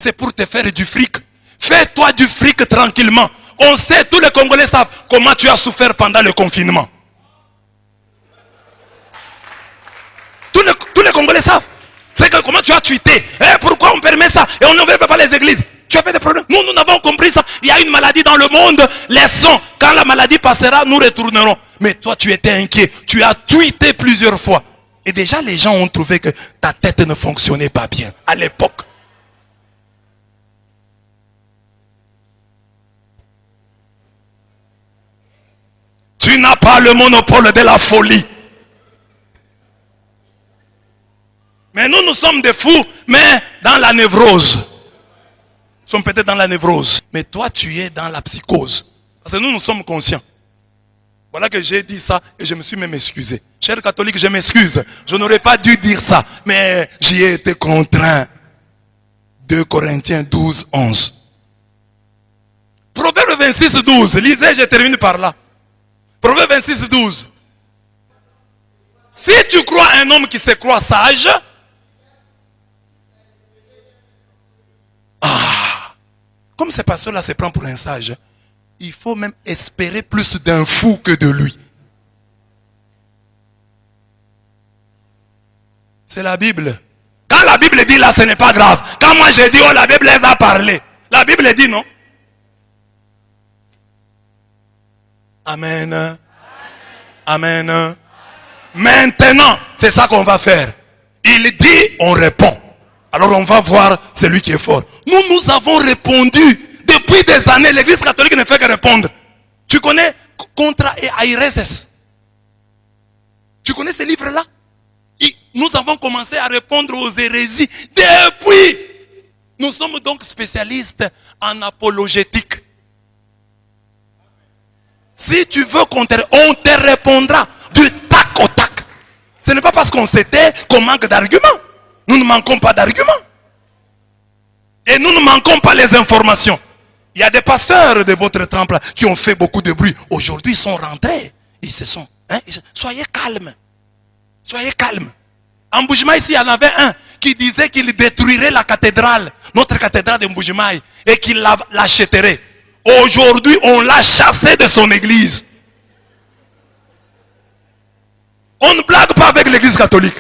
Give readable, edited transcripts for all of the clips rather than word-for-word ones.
c'est pour te faire du fric. Fais-toi du fric tranquillement. On sait, tous les Congolais savent comment tu as souffert pendant le confinement. Tous les Congolais savent. C'est que comment tu as tweeté. Pourquoi on permet ça? Et on ne veut pas les églises. Tu as fait des problèmes. Nous n'avons compris ça. Il y a une maladie dans le monde. Laissons. Quand la maladie passera, nous retournerons. Mais toi, tu étais inquiet. Tu as tweeté plusieurs fois. Et déjà, les gens ont trouvé que ta tête ne fonctionnait pas bien à l'époque. Tu n'as pas le monopole de la folie. Mais nous sommes des fous, mais dans la névrose. Nous sommes peut-être dans la névrose. Mais toi, tu es dans la psychose. Parce que nous sommes conscients. Voilà que j'ai dit ça et je me suis même excusé. Chers catholiques, je m'excuse. Je n'aurais pas dû dire ça. Mais j'y ai été contraint. 2 Corinthiens 12, 11. Proverbe 26, 12. Lisez, je termine par là. Proverbe 26, 12. Si tu crois un homme qui se croit sage, comme ce pasteur-là se prend pour un sage, il faut même espérer plus d'un fou que de lui. C'est la Bible. Quand la Bible dit là, ce n'est pas grave. Quand moi j'ai dit, oh, la Bible les a parlé. La Bible dit non. Amen. Amen. Amen. Maintenant, c'est ça qu'on va faire. Il dit, on répond. Alors on va voir celui qui est fort. Nous avons répondu. Depuis des années, l'église catholique ne fait que répondre. Tu connais Contra et Aireses? Tu connais ces livres-là? Nous avons commencé à répondre aux hérésies. Depuis, nous sommes donc spécialistes en apologétique. Si tu veux on te répondra du tac au tac. Ce n'est pas parce qu'on s'était qu'on manque d'arguments. Nous ne manquons pas d'arguments. Et nous ne manquons pas les informations. Il y a des pasteurs de votre temple qui ont fait beaucoup de bruit. Aujourd'hui, ils sont rentrés. Ils se sont. Soyez calmes. Soyez calmes. En Mbujimaï, ici, il y en avait un qui disait qu'il détruirait la cathédrale, notre cathédrale de Mbujimaï, et qu'il l'achèterait. Aujourd'hui, on l'a chassé de son église. On ne blague pas avec l'église catholique.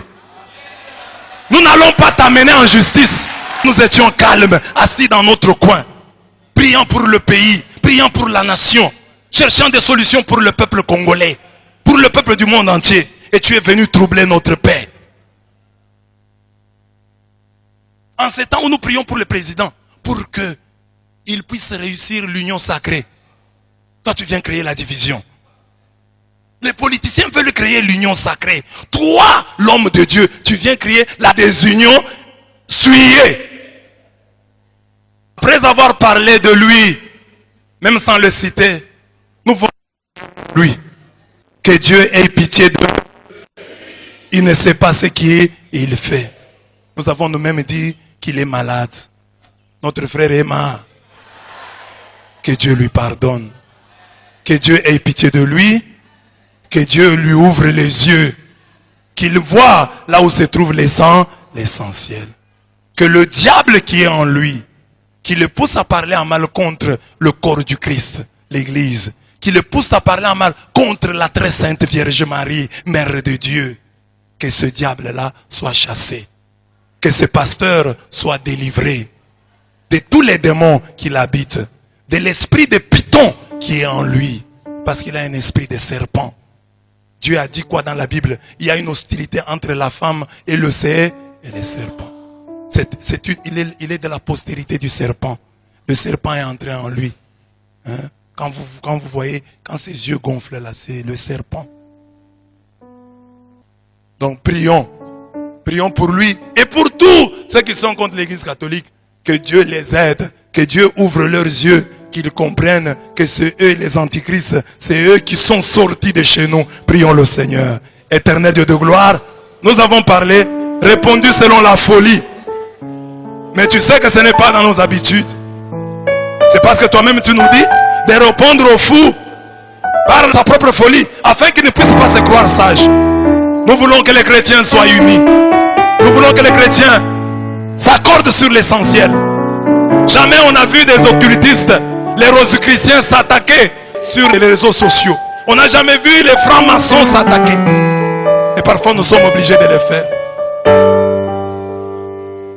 Nous n'allons pas t'amener en justice. Nous étions calmes, assis dans notre coin, priant pour le pays, priant pour la nation, cherchant des solutions pour le peuple congolais, pour le peuple du monde entier. Et tu es venu troubler notre paix. En ces temps où nous prions pour le président, pour qu'il puisse réussir l'union sacrée, toi tu viens créer la division. Les politiciens veulent créer l'union sacrée. Toi, l'homme de Dieu, tu viens créer la désunion souillée. Après avoir parlé de lui, même sans le citer, nous voyons lui. Que Dieu ait pitié de lui. Il ne sait pas ce qu'il fait. Nous avons nous-mêmes dit qu'il est malade. Notre frère est mort. Que Dieu lui pardonne. Que Dieu ait pitié de lui. Que Dieu lui ouvre les yeux. Qu'il voit là où se trouve l'essentiel. Que le diable qui est en lui, qui le pousse à parler en mal contre le corps du Christ, l'église, qui le pousse à parler en mal contre la très sainte Vierge Marie, Mère de Dieu, que ce diable-là soit chassé. Que ce pasteur soit délivré de tous les démons qui l'habitent, de l'esprit de Python qui est en lui, parce qu'il a un esprit de serpent. Dieu a dit quoi dans la Bible? Il y a une hostilité entre la femme et le serpent. Il est de la postérité du serpent. Le serpent est entré en lui. Quand vous voyez, quand ses yeux gonflent là, c'est le serpent. Donc prions. Prions pour lui et pour tous ceux qui sont contre l'église catholique. Que Dieu les aide. Que Dieu ouvre leurs yeux. Qu'ils comprennent que c'est eux les antichrists. C'est eux qui sont sortis de chez nous. Prions le Seigneur. Éternel Dieu de gloire. Nous avons parlé, répondu selon la folie. Mais tu sais que ce n'est pas dans nos habitudes. C'est parce que toi-même tu nous dis de répondre aux fous par sa propre folie, afin qu'ils ne puissent pas se croire sages. Nous voulons que les chrétiens soient unis. Nous voulons que les chrétiens s'accordent sur l'essentiel. Jamais on a vu des occultistes, les rosicruciens s'attaquer sur les réseaux sociaux. On n'a jamais vu les francs-maçons s'attaquer. Et parfois nous sommes obligés de le faire.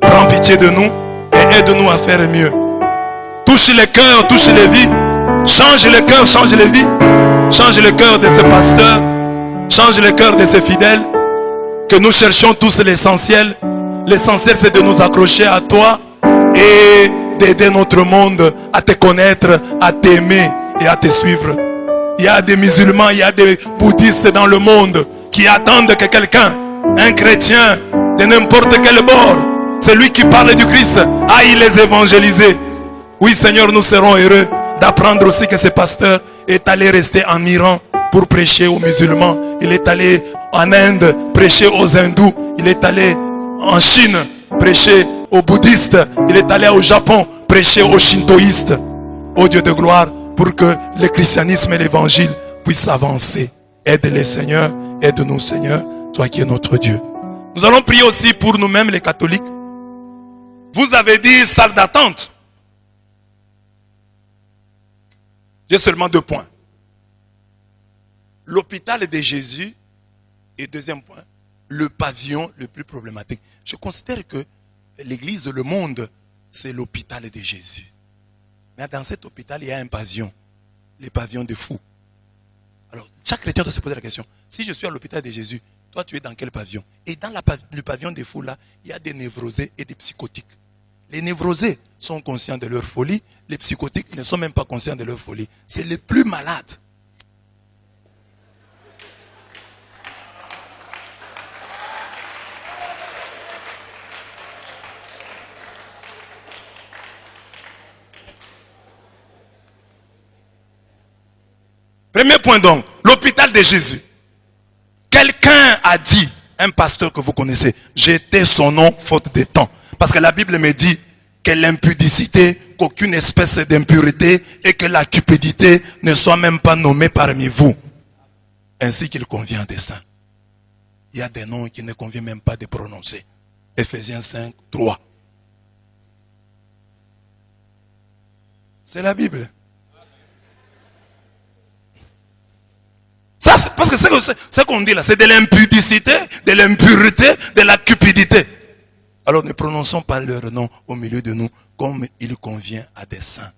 Prends pitié de nous et aide-nous à faire mieux. Touche les cœurs, touche les vies. Change les cœurs, change les vies. Change le cœur de ces pasteurs. Change le cœur de ces fidèles. Que nous cherchions tous l'essentiel. L'essentiel c'est de nous accrocher à toi et d'aider notre monde à te connaître, à t'aimer et à te suivre. Il y a des musulmans, il y a des bouddhistes dans le monde qui attendent que quelqu'un, un chrétien de n'importe quel bord, celui qui parle du Christ, aille les évangéliser. Oui Seigneur, nous serons heureux d'apprendre aussi que ce pasteur est allé rester en Iran pour prêcher aux musulmans. Il est allé en Inde prêcher aux hindous. Il est allé en Chine prêcher aux bouddhistes. Il est allé au Japon prêcher aux shintoïstes. Ô Dieu de gloire, pour que le christianisme et l'évangile puissent avancer. Aide-les Seigneur, aide-nous Seigneur, toi qui es notre Dieu. Nous allons prier aussi pour nous-mêmes les catholiques. Vous avez dit salle d'attente. J'ai seulement 2 points. L'hôpital de Jésus et deuxième point, le pavillon le plus problématique. Je considère que l'église, le monde, c'est l'hôpital de Jésus. Mais dans cet hôpital, il y a un pavillon. Le pavillon des fous. Alors, chaque chrétien doit se poser la question. Si je suis à l'hôpital de Jésus, toi tu es dans quel pavillon? Et dans le pavillon des fous là, il y a des névrosés et des psychotiques. Les névrosés sont conscients de leur folie. Les psychotiques ne sont même pas conscients de leur folie. C'est les plus malades. Premier point donc, l'hôpital de Jésus. Quelqu'un a dit, un pasteur que vous connaissez, j'ai tais son nom faute de temps. Parce que la Bible me dit que l'impudicité, qu'aucune espèce d'impureté et que la cupidité ne soit même pas nommée parmi vous. Ainsi qu'il convient des saints. Il y a des noms qui ne convient même pas de prononcer. Ephésiens 5, 3. C'est la Bible. Ça, parce que ce qu'on dit là, c'est de l'impudicité, de l'impureté, de la cupidité. Alors ne prononçons pas leur nom au milieu de nous comme il convient à des saints.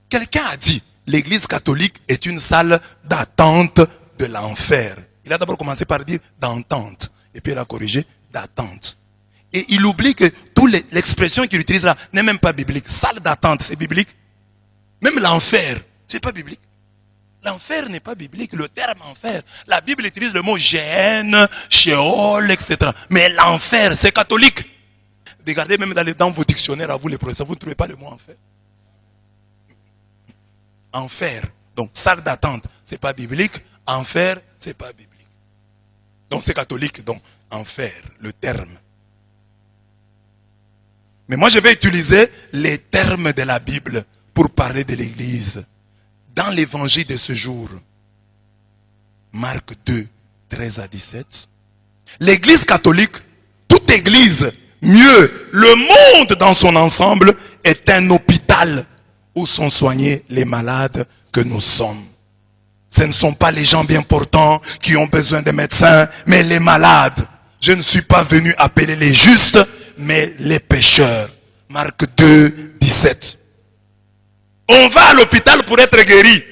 Quelqu'un a dit, l'église catholique est une salle d'attente de l'enfer. Il a d'abord commencé par dire d'entente. Et puis il a corrigé d'attente. Et il oublie que l'expression qu'il utilise là n'est même pas biblique. Salle d'attente, c'est biblique. Même l'enfer, c'est pas biblique. L'enfer n'est pas biblique, le terme enfer. La Bible utilise le mot Géhenne, Sheol, etc. Mais l'enfer, c'est catholique. Regardez même dans vos dictionnaires, à vous les professeurs, vous ne trouvez pas le mot enfer. Enfer, donc salle d'attente, c'est pas biblique. Enfer, c'est pas biblique. Donc c'est catholique, donc enfer, le terme. Mais moi je vais utiliser les termes de la Bible pour parler de l'église. Dans l'évangile de ce jour, Marc 2, 13 à 17, l'église catholique, toute église, mieux, le monde dans son ensemble, est un hôpital où sont soignés les malades que nous sommes. Ce ne sont pas les gens bien portants qui ont besoin de médecins, mais les malades. Je ne suis pas venu appeler les justes, mais les pécheurs. Marc 2, 17. On va à l'hôpital pour être guéri.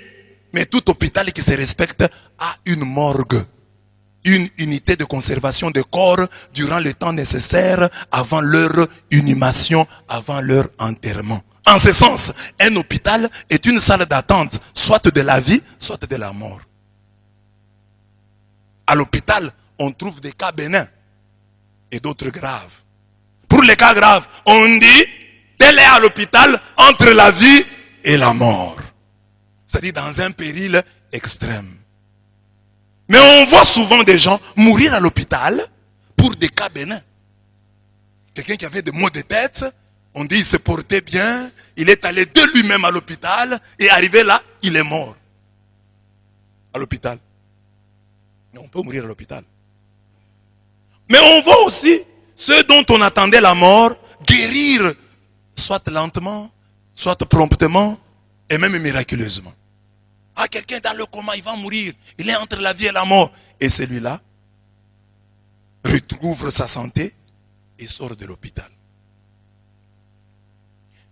Mais tout hôpital qui se respecte a une morgue. Une unité de conservation de corps durant le temps nécessaire avant leur inhumation, avant leur enterrement. En ce sens, un hôpital est une salle d'attente, soit de la vie, soit de la mort. À l'hôpital, on trouve des cas bénins et d'autres graves. Pour les cas graves, on dit, tel est à l'hôpital entre la vie et la mort. C'est-à-dire dans un péril extrême. Mais on voit souvent des gens mourir à l'hôpital pour des cas bénins. Quelqu'un qui avait des maux de tête, on dit il se portait bien, il est allé de lui-même à l'hôpital et arrivé là, il est mort. À l'hôpital. Mais on peut mourir à l'hôpital. Mais on voit aussi ceux dont on attendait la mort mourir, soit lentement, soit promptement, et même miraculeusement. Ah, quelqu'un dans le coma, il va mourir. Il est entre la vie et la mort. Et celui-là retrouve sa santé et sort de l'hôpital.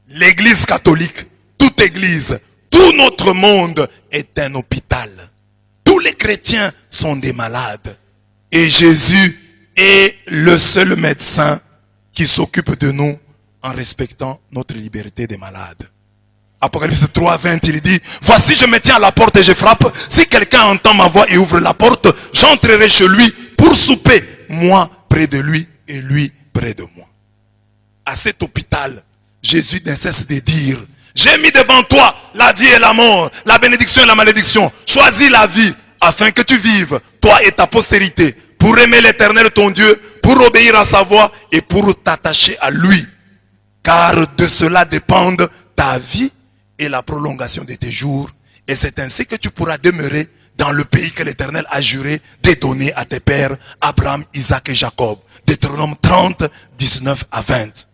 L'église catholique, toute église, tout notre monde est un hôpital. Tous les chrétiens sont des malades. Et Jésus est le seul médecin qui s'occupe de nous en respectant notre liberté des malades. Apocalypse 3, 20, il dit, voici je me tiens à la porte et je frappe. Si quelqu'un entend ma voix et ouvre la porte, j'entrerai chez lui pour souper. Moi près de lui et lui près de moi. À cet hôpital, Jésus ne cesse de dire, j'ai mis devant toi la vie et la mort, la bénédiction et la malédiction. Choisis la vie afin que tu vives, toi et ta postérité, pour aimer l'Éternel ton Dieu, pour obéir à sa voix et pour t'attacher à lui. Car de cela dépendent ta vie et la prolongation de tes jours. Et c'est ainsi que tu pourras demeurer dans le pays que l'Éternel a juré de donner à tes pères, Abraham, Isaac et Jacob. Deutéronome 30, 19 à 20.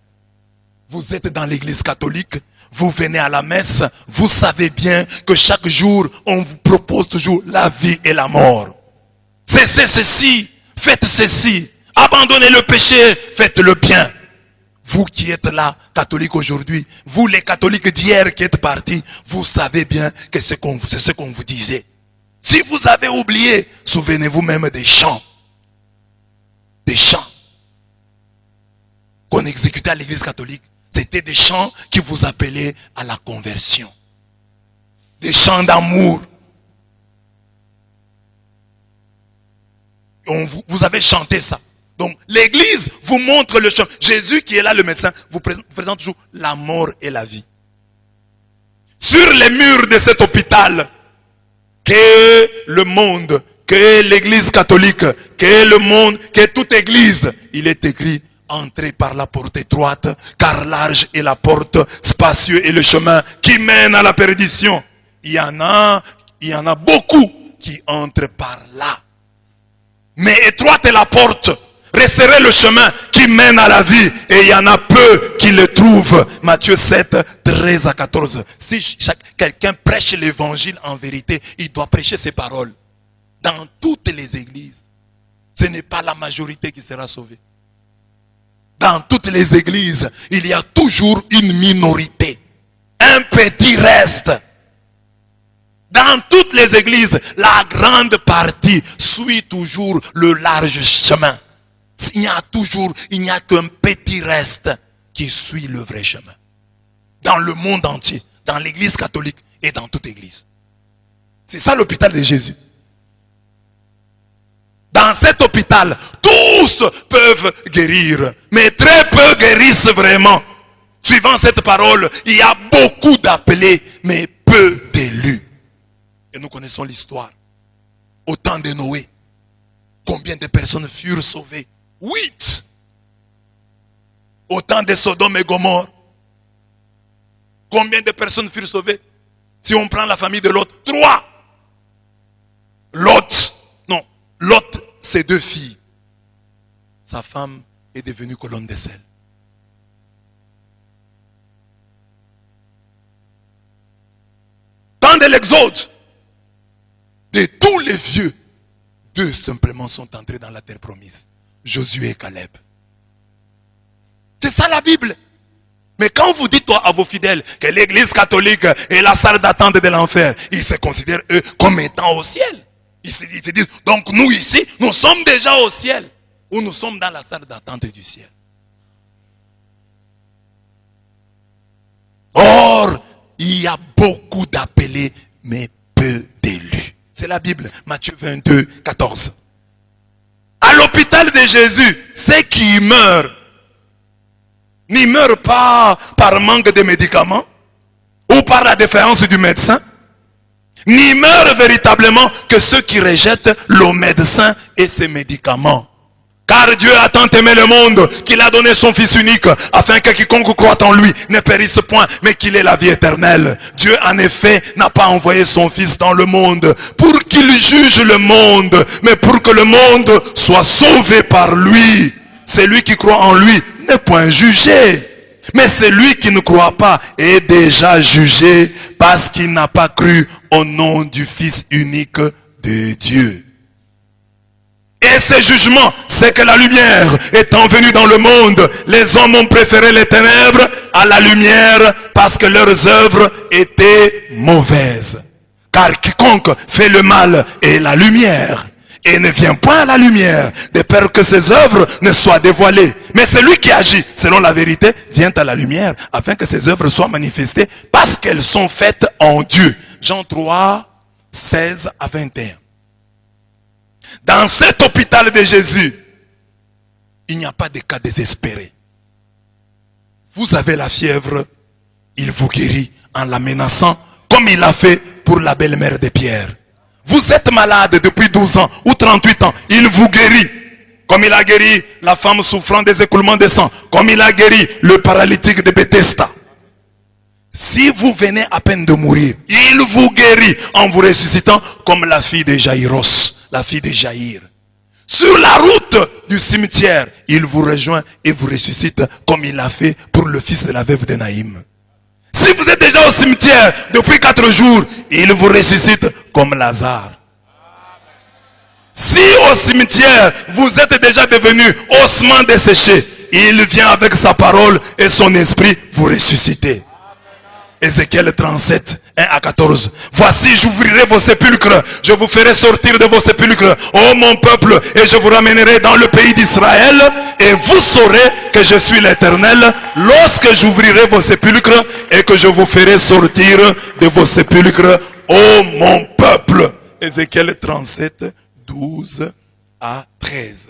Vous êtes dans l'église catholique, vous venez à la messe, vous savez bien que chaque jour, on vous propose toujours la vie et la mort. Cessez ceci, faites ceci, abandonnez le péché, faites le bien. Vous qui êtes là, catholiques aujourd'hui, vous les catholiques d'hier qui êtes partis, vous savez bien que c'est ce qu'on vous disait. Si vous avez oublié, souvenez-vous même des chants. Des chants qu'on exécutait à l'église catholique. C'était des chants qui vous appelaient à la conversion. Des chants d'amour. Vous avez chanté ça. Donc l'église vous montre le chemin. Jésus qui est là le médecin vous présente toujours la mort et la vie. Sur les murs de cet hôpital, que le monde, que l'église catholique, que le monde, que toute église, il est écrit, entrez par la porte étroite, car large est la porte, spacieux est le chemin qui mène à la perdition. Il y en a beaucoup qui entrent par là. Mais étroite est la porte, resserrez le chemin qui mène à la vie, et il y en a peu qui le trouvent. Matthieu 7, 13 à 14. Si quelqu'un prêche l'évangile en vérité, il doit prêcher ses paroles. Dans toutes les églises, ce n'est pas la majorité qui sera sauvée. Dans toutes les églises, il y a toujours une minorité. Un petit reste. Dans toutes les églises, la grande partie suit toujours le large chemin. Il n'y a qu'un petit reste qui suit le vrai chemin. Dans le monde entier, dans l'église catholique et dans toute église. C'est ça l'hôpital de Jésus. Dans cet hôpital, tous peuvent guérir, mais très peu guérissent vraiment. Suivant cette parole, il y a beaucoup d'appelés, mais peu d'élus. Et nous connaissons l'histoire. Au temps de Noé, combien de personnes furent sauvées? 8. Au temps de Sodome et Gomorrhe, combien de personnes furent sauvées? Si on prend la famille de Lot, 3. Lot, ses 2 filles. Sa femme est devenue colonne de sel. Dans de l'Exode, de tous les vieux, 2 simplement sont entrés dans la terre promise. Josué et Caleb. C'est ça la Bible. Mais quand vous dites à vos fidèles que l'église catholique est la salle d'attente de l'enfer, ils se considèrent eux comme étant au ciel. Ils se disent, donc nous ici, nous sommes déjà au ciel. Ou nous sommes dans la salle d'attente du ciel. Or, il y a beaucoup d'appelés, mais peu d'élus. C'est la Bible, Matthieu 22, 14. À l'hôpital de Jésus, ceux qui meurent, n'y meurent pas par manque de médicaments, ou par la défaillance du médecin, n'y meurent véritablement que ceux qui rejettent le médecin et ses médicaments. Car Dieu a tant aimé le monde qu'il a donné son Fils unique afin que quiconque croit en lui ne périsse point mais qu'il ait la vie éternelle. Dieu en effet n'a pas envoyé son Fils dans le monde pour qu'il juge le monde, mais pour que le monde soit sauvé par lui. Celui qui croit en lui n'est point jugé. Mais celui qui ne croit pas est déjà jugé parce qu'il n'a pas cru au nom du Fils unique de Dieu. Et ce jugement, c'est que la lumière étant venue dans le monde, les hommes ont préféré les ténèbres à la lumière parce que leurs œuvres étaient mauvaises. Car quiconque fait le mal est la lumière et ne vient point à la lumière de peur que ses œuvres ne soient dévoilées. Mais celui qui agit selon la vérité vient à la lumière afin que ses œuvres soient manifestées parce qu'elles sont faites en Dieu. Jean 3, 16 à 21. Dans cet hôpital de Jésus, il n'y a pas de cas désespérés. Vous avez la fièvre, il vous guérit en la menaçant comme il l'a fait pour la belle-mère de Pierre. Vous êtes malade depuis 12 ans ou 38 ans, il vous guérit. Comme il a guéri la femme souffrant des écoulements de sang, comme il a guéri le paralytique de Bethesda. Si vous venez à peine de mourir, il vous guérit en vous ressuscitant comme la fille de Jaïros, la fille de Jaïr. Sur la route du cimetière, il vous rejoint et vous ressuscite comme il l'a fait pour le fils de la veuve de Naïm. Si vous êtes déjà au cimetière depuis 4 jours, il vous ressuscite comme Lazare. Si au cimetière, vous êtes déjà devenu ossement desséché, il vient avec sa parole et son esprit vous ressusciter. Ézéchiel 37, 1 à 14. Voici, j'ouvrirai vos sépulcres, je vous ferai sortir de vos sépulcres, ô mon peuple, et je vous ramènerai dans le pays d'Israël, et vous saurez que je suis l'Éternel, lorsque j'ouvrirai vos sépulcres, et que je vous ferai sortir de vos sépulcres, ô mon peuple. Ézéchiel 37, 12 à 13.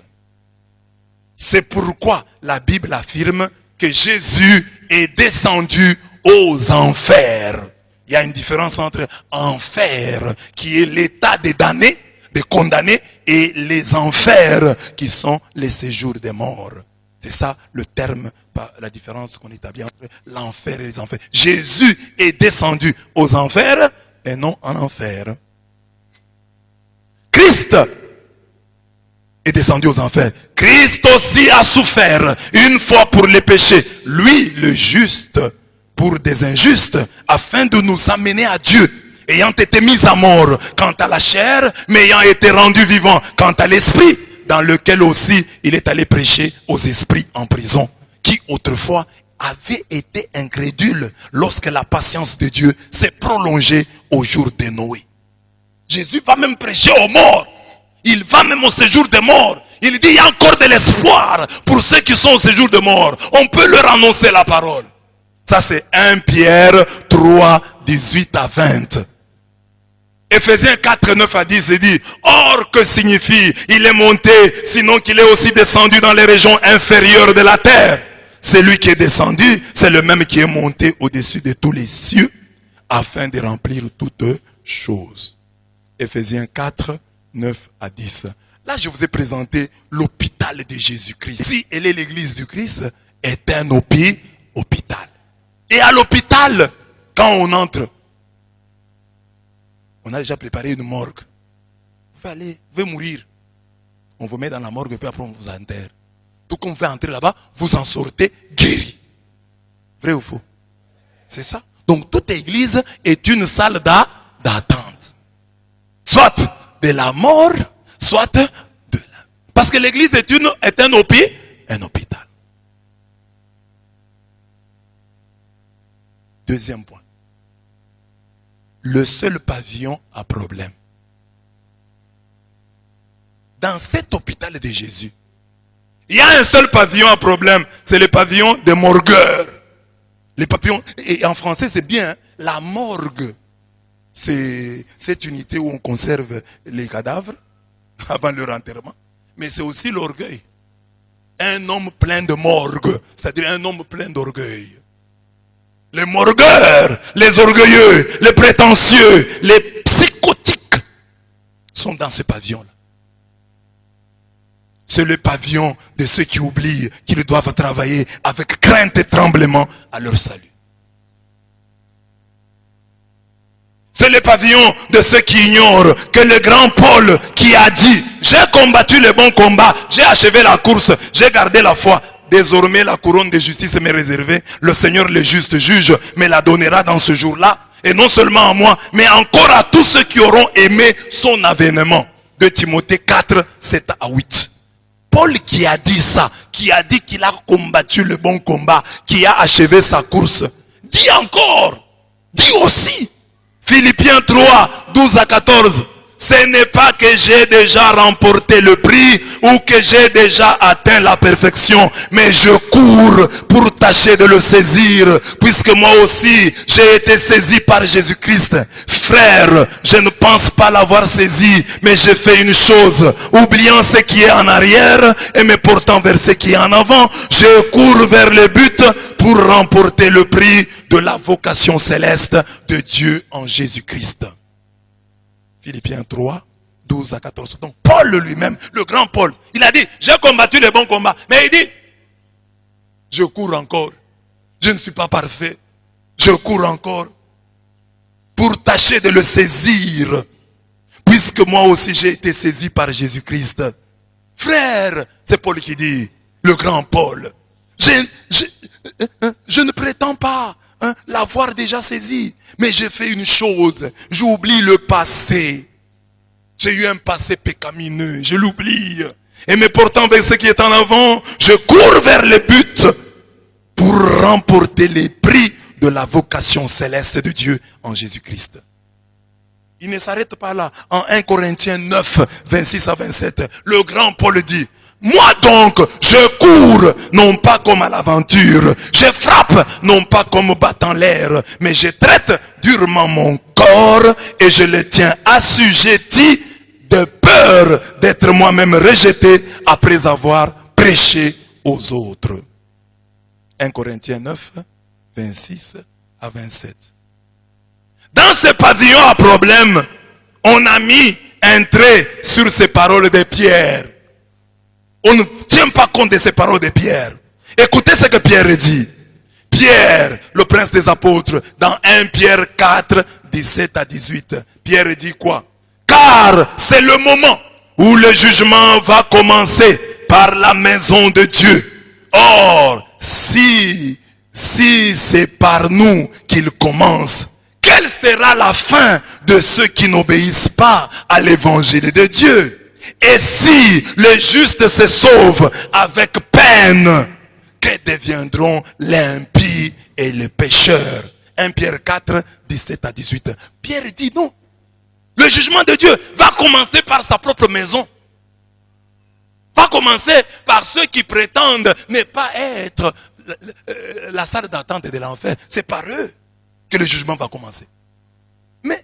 C'est pourquoi la Bible affirme que Jésus est descendu aux enfers. Il y a une différence entre enfer, qui est l'état des damnés, des condamnés, et les enfers, qui sont les séjours des morts. C'est ça le terme, la différence qu'on établit entre l'enfer et les enfers. Jésus est descendu aux enfers et non en enfer. Christ est descendu aux enfers. Christ aussi a souffert une fois pour les péchés. Lui, le juste, pour des injustes, afin de nous amener à Dieu, ayant été mis à mort quant à la chair, mais ayant été rendu vivant quant à l'esprit, dans lequel aussi il est allé prêcher aux esprits en prison, qui autrefois avaient été incrédules lorsque la patience de Dieu s'est prolongée au jour de Noé. Jésus va même prêcher aux morts. Il va même au séjour des morts. Il dit, il y a encore de l'espoir pour ceux qui sont au séjour des morts. On peut leur annoncer la parole. Ça c'est 1 Pierre 3, 18 à 20. Ephésiens 4, 9 à 10, il dit, or que signifie, il est monté, sinon qu'il est aussi descendu dans les régions inférieures de la terre. Celui qui est descendu, c'est le même qui est monté au-dessus de tous les cieux, afin de remplir toutes choses. Ephésiens 4, 9 à 10. Là, je vous ai présenté l'hôpital de Jésus-Christ. Si elle est l'église du Christ, est un hôpital. Et à l'hôpital, quand on entre, on a déjà préparé une morgue. Vous allez mourir. On vous met dans la morgue et puis après on vous enterre. Tout qu'on fait entrer là-bas, vous en sortez guéri. Vrai ou faux? C'est ça. Donc toute église est une salle d'attente. Soit de la mort, soit de la... Parce que l'église est un hôpital. Deuxième point. Le seul pavillon a problème. Dans cet hôpital de Jésus, il y a un seul pavillon à problème, c'est le pavillon des morgueurs. Les pavillons, et en français c'est bien, hein, la morgue. C'est cette unité où on conserve les cadavres avant leur enterrement. Mais c'est aussi l'orgueil. Un homme plein de morgue, c'est-à-dire un homme plein d'orgueil. Les morgueurs, les orgueilleux, les prétentieux, les psychotiques sont dans ce pavillon-là. C'est le pavillon de ceux qui oublient qu'ils doivent travailler avec crainte et tremblement à leur salut. C'est le pavillon de ceux qui ignorent que le grand Paul qui a dit « J'ai combattu le bon combat, j'ai achevé la course, j'ai gardé la foi ». désormais la couronne de justice m'est réservée. Le Seigneur le juste juge me la donnera dans ce jour-là. Et non seulement à moi, mais encore à tous ceux qui auront aimé son avènement. De Timothée 4, 7 à 8. Paul qui a dit ça, qui a dit qu'il a combattu le bon combat, qui a achevé sa course, dit encore, dit aussi, Philippiens 3, 12 à 14, ce n'est pas que j'ai déjà remporté le prix ou que j'ai déjà atteint la perfection, mais je cours pour tâcher de le saisir, puisque moi aussi j'ai été saisi par Jésus-Christ. Frère, je ne pense pas l'avoir saisi, mais j'ai fait une chose, oubliant ce qui est en arrière et me portant vers ce qui est en avant, je cours vers le but pour remporter le prix de la vocation céleste de Dieu en Jésus-Christ. Philippiens 3, 12 à 14. Donc Paul lui-même, le grand Paul, il a dit, j'ai combattu le bon combat. Mais il dit, je cours encore. Je ne suis pas parfait. Je cours encore pour tâcher de le saisir. Puisque moi aussi j'ai été saisi par Jésus-Christ. Frère, c'est Paul qui dit, le grand Paul. Je ne prétends pas l'avoir déjà saisi. Mais j'ai fait une chose, j'oublie le passé. J'ai eu un passé pécamineux, je l'oublie. Et me portant vers ce qui est en avant, je cours vers le but pour remporter les prix de la vocation céleste de Dieu en Jésus-Christ. Il ne s'arrête pas là. En 1 Corinthiens 9, 26 à 27, le grand Paul dit, moi donc, je cours, non pas comme à l'aventure. Je frappe, non pas comme battant l'air. Mais je traite durement mon corps et je le tiens assujetti de peur d'être moi-même rejeté après avoir prêché aux autres. 1 Corinthiens 9, 26 à 27. Dans ce pavillon à problème, on a mis un trait sur ces paroles de Pierre. On ne tient pas compte de ces paroles de Pierre. Écoutez ce que Pierre dit. Pierre, le prince des apôtres, dans 1 Pierre 4, 17 à 18. Pierre dit quoi? Car c'est le moment où le jugement va commencer par la maison de Dieu. Or, si c'est par nous qu'il commence, quelle sera la fin de ceux qui n'obéissent pas à l'évangile de Dieu? Et si les justes se sauvent avec peine, que deviendront l'impie et les pécheurs? 1 Pierre 4, 17 à 18. Pierre dit non. Le jugement de Dieu va commencer par sa propre maison. Va commencer par ceux qui prétendent ne pas être la salle d'attente de l'enfer. C'est par eux que le jugement va commencer. Mais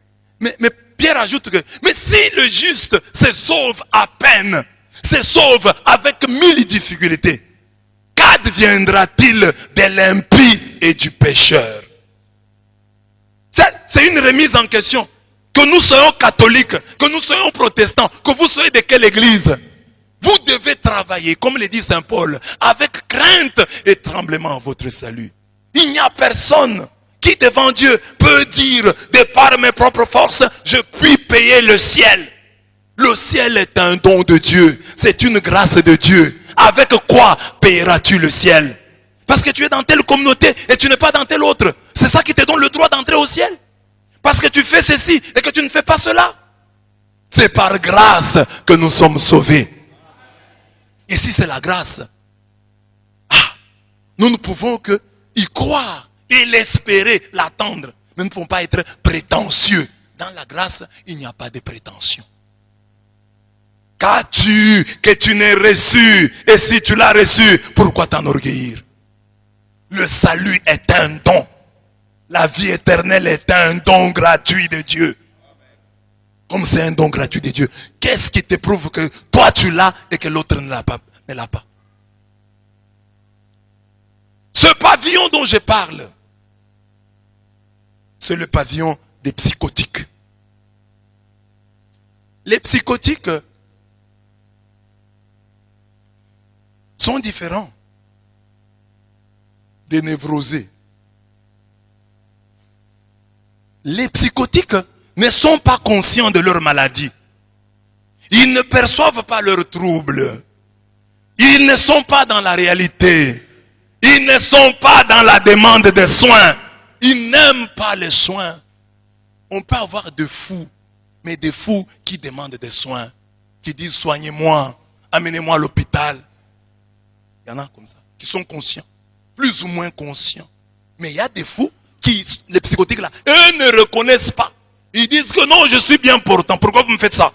Pierre ajoute que, mais si le juste se sauve à peine, se sauve avec 1000 difficultés, qu'adviendra-t-il de l'impie et du pécheur? C'est une remise en question. Que nous soyons catholiques, que nous soyons protestants, que vous soyez de quelle église, vous devez travailler, comme le dit Saint Paul, avec crainte et tremblement à votre salut. Il n'y a personne qui devant Dieu peut dire, de par mes propres forces, je puis payer le ciel. Le ciel est un don de Dieu. C'est une grâce de Dieu. Avec quoi payeras-tu le ciel? Parce que tu es dans telle communauté et tu n'es pas dans telle autre. C'est ça qui te donne le droit d'entrer au ciel. Parce que tu fais ceci et que tu ne fais pas cela. C'est par grâce que nous sommes sauvés. Ici c'est la grâce. Nous ne pouvons que y croire et l'espérer, l'attendre. Nous ne pouvons pas être prétentieux. Dans la grâce, il n'y a pas de prétention. Qu'as-tu que tu n'aies reçu? Et si tu l'as reçu, pourquoi t'enorgueillir? Le salut est un don. La vie éternelle est un don gratuit de Dieu. Comme c'est un don gratuit de Dieu, qu'est-ce qui te prouve que toi tu l'as et que l'autre ne l'a pas? Ce pavillon dont je parle, c'est le pavillon des psychotiques. Les psychotiques sont différents des névrosés. Les psychotiques ne sont pas conscients de leur maladie. Ils ne perçoivent pas leurs troubles. Ils ne sont pas dans la réalité. Ils ne sont pas dans la demande des soins. Ils n'aiment pas les soins. On peut avoir des fous, mais des fous qui demandent des soins, qui disent soignez-moi, amenez-moi à l'hôpital. Il y en a comme ça, qui sont conscients, plus ou moins conscients. Mais il y a des fous qui, les psychotiques là, eux ne reconnaissent pas. Ils disent que non, je suis bien portant. Pourquoi vous me faites ça?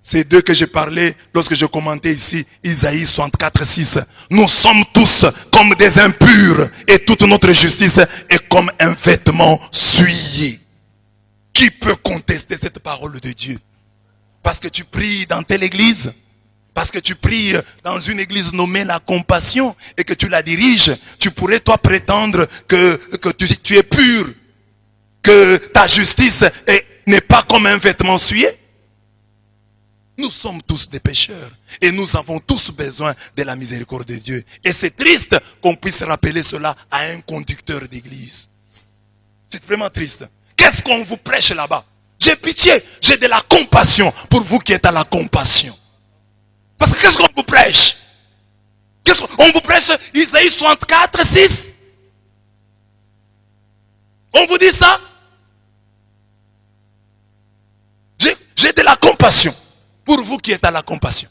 C'est d'eux que j'ai parlé lorsque je commentais ici Isaïe 64, 6. Nous sommes tous comme des impurs et toute notre justice est comme un vêtement souillé. Qui peut contester cette parole de Dieu? Parce que tu pries dans telle église, parce que tu pries dans une église nommée la compassion et que tu la diriges, tu pourrais toi prétendre que tu es pur, que ta justice n'est pas comme un vêtement souillé. Nous sommes tous des pécheurs et nous avons tous besoin de la miséricorde de Dieu. Et c'est triste qu'on puisse rappeler cela à un conducteur d'église. C'est vraiment triste. Qu'est-ce qu'on vous prêche là-bas? J'ai pitié, j'ai de la compassion pour vous qui êtes à la compassion. Parce que qu'est-ce qu'on vous prêche? On vous prêche Isaïe 64, 6. On vous dit ça? J'ai de la compassion pour vous qui êtes à la compassion.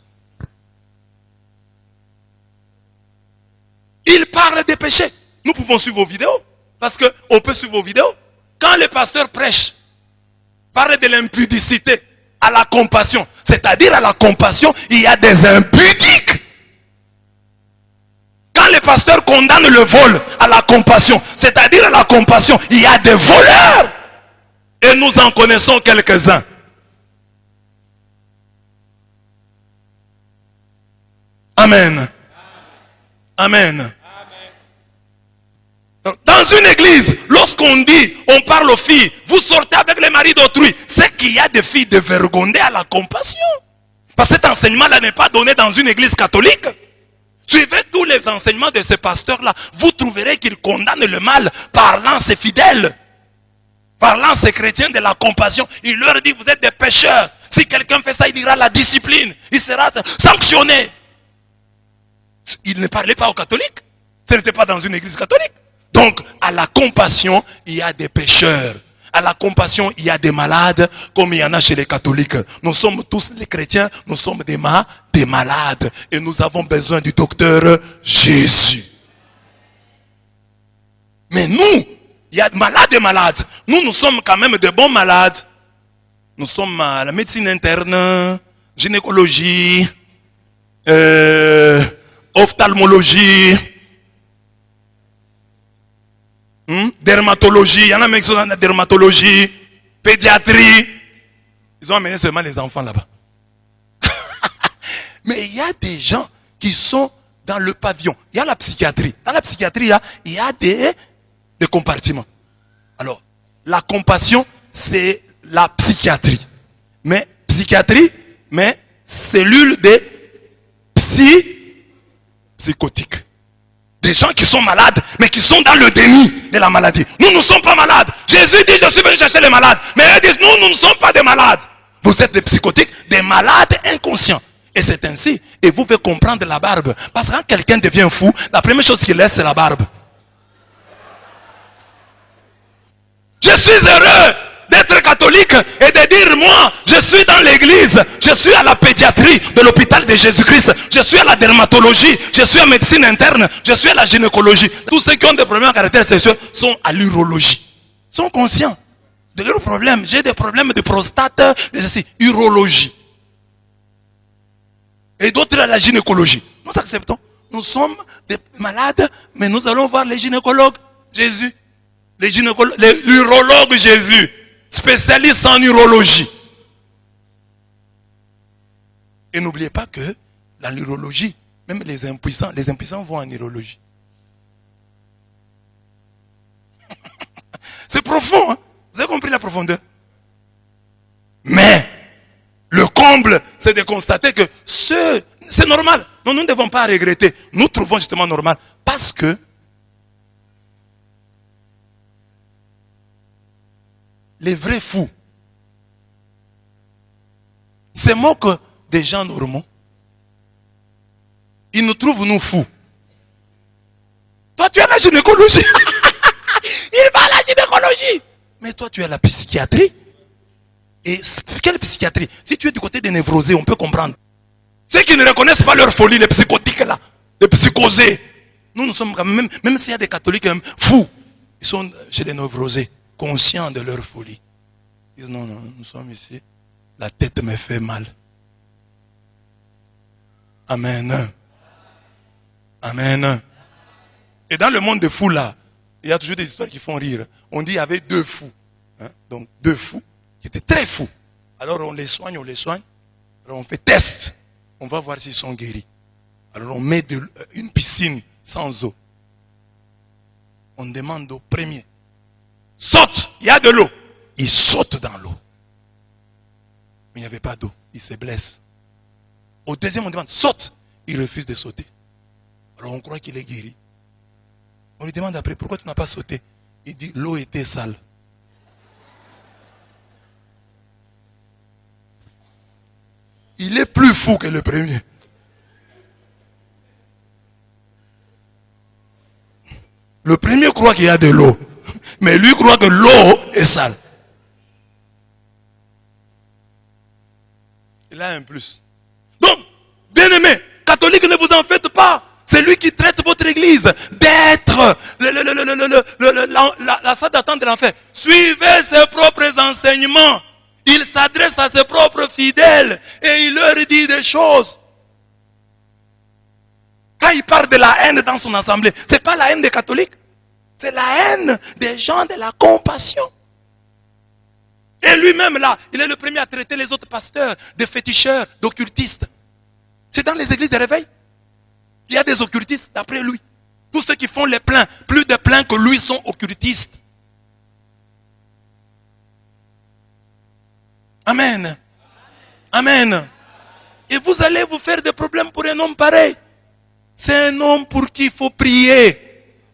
Il parle des péchés. Nous pouvons suivre vos vidéos. Parce qu'on peut suivre vos vidéos. Quand le pasteur prêche, parle de l'impudicité à la compassion. C'est-à-dire à la compassion, il y a des impudiques. Quand le pasteur condamne le vol à la compassion, c'est-à-dire à la compassion, il y a des voleurs. Et nous en connaissons quelques-uns. Amen. Amen. Dans une église, lorsqu'on dit, on parle aux filles, vous sortez avec les maris d'autrui, c'est qu'il y a des filles dévergondées à la compassion. Parce que cet enseignement-là n'est pas donné dans une église catholique. Suivez tous les enseignements de ces pasteurs-là, vous trouverez qu'ils condamnent le mal, parlant ces fidèles, parlant ces chrétiens de la compassion. Il leur dit, vous êtes des pécheurs. Si quelqu'un fait ça, il dira la discipline, il sera sanctionné. Il ne parlait pas aux catholiques. Ce n'était pas dans une église catholique. Donc, à la compassion, il y a des pécheurs. À la compassion, il y a des malades, comme il y en a chez les catholiques. Nous sommes tous les chrétiens, nous sommes des malades. Et nous avons besoin du docteur Jésus. Mais nous, il y a malades et malades. Nous sommes quand même de bons malades. Nous sommes à la médecine interne, gynécologie, ophtalmologie, dermatologie. Il y en a même qui sont dans la dermatologie, pédiatrie. Ils ont amené seulement les enfants là-bas. Mais il y a des gens qui sont dans le pavillon. Il y a la psychiatrie. Dans la psychiatrie, il y a des compartiments. Alors, la compassion, c'est la psychiatrie. Mais psychiatrie, mais cellule des psychotiques. Des gens qui sont malades, mais qui sont dans le déni de la maladie. Nous ne sommes pas malades. Jésus dit, je suis venu chercher les malades. Mais eux disent, nous ne sommes pas des malades. Vous êtes des psychotiques, des malades inconscients. Et c'est ainsi. Et vous pouvez comprendre la barbe. Parce que quand quelqu'un devient fou, la première chose qu'il laisse, c'est la barbe. Je suis heureux d'être catholique et de dire, moi, je suis dans l'église, je suis à la pédiatrie de l'hôpital de Jésus-Christ, je suis à la dermatologie, je suis à médecine interne, je suis à la gynécologie. Tous ceux qui ont des problèmes à caractère sexuel sont à l'urologie. Ils sont conscients de leurs problèmes. J'ai des problèmes de prostate, de ceci, urologie. Et d'autres à la gynécologie. Nous acceptons. Nous sommes des malades, mais nous allons voir les gynécologues. Jésus. L'urologue Jésus, spécialiste en urologie. Et n'oubliez pas que dans l'urologie, même les impuissants vont en urologie. C'est profond, hein? Vous avez compris la profondeur? Mais le comble, c'est de constater que c'est normal. Non, nous ne devons pas regretter. Nous trouvons justement normal parce que les vrais fous se moquent des gens normaux. Ils nous trouvent, nous, fous. Toi, tu es la gynécologie. Il va à la gynécologie. Mais toi, tu es la psychiatrie. Et quelle psychiatrie? Si tu es du côté des névrosés, on peut comprendre. Ceux qui ne reconnaissent pas leur folie, les psychotiques là, les psychosés. Nous sommes quand même s'il y a des catholiques fous, ils sont chez les névrosés, conscients de leur folie. Ils disent non, nous sommes ici, la tête me fait mal. Amen. Amen. Et dans le monde des fous là, il y a toujours des histoires qui font rire. On dit qu'il y avait 2 fous. Hein? Donc 2 fous qui étaient très fous. Alors on les soigne. Alors on fait test. On va voir s'ils sont guéris. Alors on met une piscine sans eau. On demande au premier. Saute, il y a de l'eau. Il saute dans l'eau. Mais il n'y avait pas d'eau. Il se blesse. Au deuxième, on demande, saute. Il refuse de sauter. Alors on croit qu'il est guéri. On lui demande après, pourquoi tu n'as pas sauté? Il dit, l'eau était sale. Il est plus fou que le premier. Le premier croit qu'il y a de l'eau. Mais lui croit que l'eau est sale. Il a un plus. Donc, bien aimé, catholique, ne vous en faites pas. C'est lui qui traite votre église d'être la salle d'attente de l'enfer. Suivez ses propres enseignements. Il s'adresse à ses propres fidèles et il leur dit des choses. Quand il parle de la haine dans son assemblée, ce n'est pas la haine des catholiques. C'est la haine des gens de la compassion. Et lui-même là, il est le premier à traiter les autres pasteurs de féticheurs, d'occultistes. C'est dans les églises de réveil. Il y a des occultistes d'après lui. Tous ceux qui font les pleins, plus de pleins que lui sont occultistes. Amen. Amen. Et vous allez vous faire des problèmes pour un homme pareil. C'est un homme pour qui il faut prier.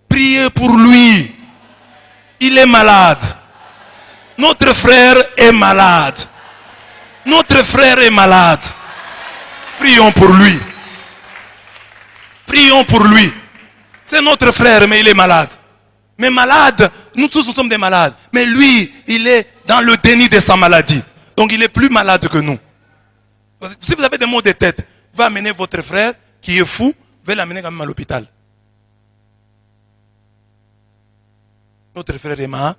Priez pour lui. Il est malade. Notre frère est malade. Notre frère est malade. Prions pour lui. Prions pour lui. C'est notre frère, mais il est malade. Mais malade, nous tous nous sommes des malades. Mais lui, il est dans le déni de sa maladie. Donc il est plus malade que nous. Si vous avez des maux de tête, va amener votre frère qui est fou, va l'amener quand même à l'hôpital. Notre frère est malade.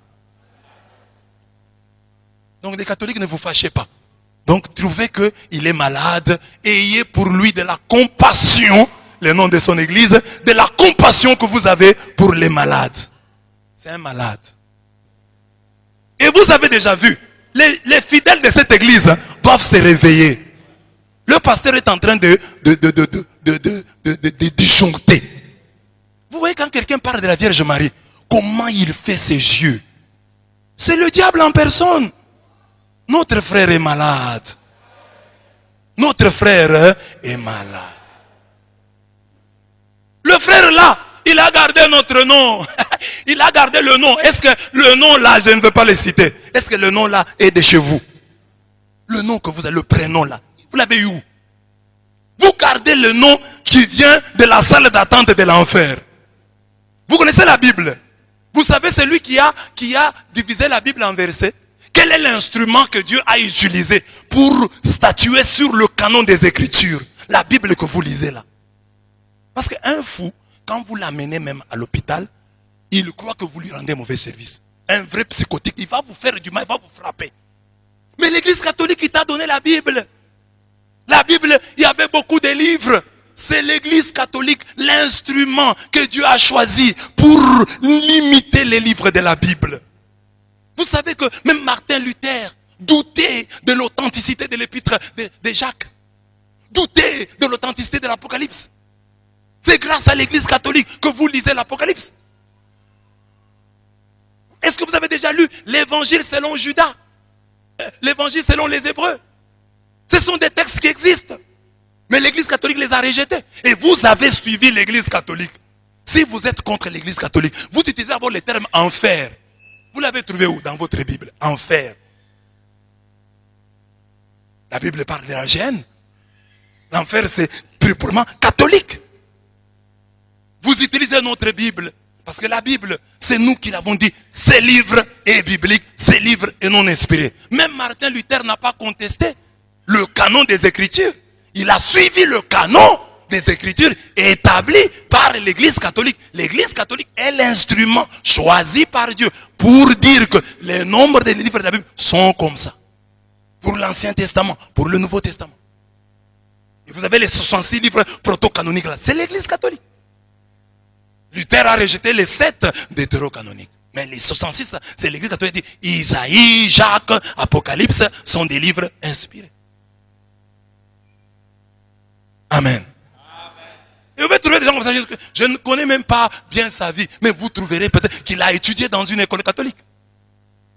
Donc les catholiques, ne vous fâchez pas. Donc trouvez qu'il est malade et ayez pour lui de la compassion, le nom de son église, de la compassion que vous avez pour les malades. C'est un malade. Et vous avez déjà vu, les fidèles de cette église doivent se réveiller. Le pasteur est en train de disjoncter. Vous voyez quand quelqu'un parle de la Vierge Marie, comment il fait ses yeux. C'est le diable en personne. Notre frère est malade. Notre frère est malade. Le frère là, il a gardé notre nom. Il a gardé le nom. Est-ce que le nom là, je ne veux pas le citer. Est-ce que le nom là est de chez vous? Le nom que vous avez, le prénom là, vous l'avez eu où? Vous gardez le nom qui vient de la salle d'attente de l'enfer. Vous connaissez la Bible? Vous savez celui qui a divisé la Bible en versets? Quel est l'instrument que Dieu a utilisé pour statuer sur le canon des Écritures? La Bible que vous lisez là. Parce qu'un fou, quand vous l'amenez même à l'hôpital, il croit que vous lui rendez mauvais service. Un vrai psychotique, il va vous faire du mal, il va vous frapper. Mais l'église catholique, il t'a donné la Bible. La Bible, il y avait beaucoup de livres. C'est l'église catholique, l'instrument que Dieu a choisi pour limiter les livres de la Bible. Vous savez que même Martin Luther doutait de l'authenticité de l'épître de Jacques. Doutait de l'authenticité de l'Apocalypse. C'est grâce à l'église catholique que vous lisez l'Apocalypse. Est-ce que vous avez déjà lu l'évangile selon Judas? L'évangile selon les Hébreux? Ce sont des textes qui existent. Mais l'église catholique les a rejetés. Et vous avez suivi l'église catholique. Si vous êtes contre l'église catholique, vous utilisez d'abord le terme enfer. Vous l'avez trouvé où dans votre Bible? Enfer. La Bible parle de la gêne. L'enfer, c'est purement catholique. Vous utilisez notre Bible. Parce que la Bible, c'est nous qui l'avons dit. Ces livres est biblique, ces livres est non inspiré. Même Martin Luther n'a pas contesté le canon des Écritures. Il a suivi le canon des Écritures établi par l'Église catholique. L'Église catholique est l'instrument choisi par Dieu pour dire que les nombres des livres de la Bible sont comme ça. Pour l'Ancien Testament, pour le Nouveau Testament. Et vous avez les 66 livres proto-canoniques là. C'est l'Église catholique. Luther a rejeté les 7 deutérocanoniques. Mais les 66, c'est l'Église catholique qui dit Isaïe, Jacques, Apocalypse sont des livres inspirés. Amen. Et vous pouvez trouver des gens comme ça, je ne connais même pas bien sa vie, mais vous trouverez peut-être qu'il a étudié dans une école catholique.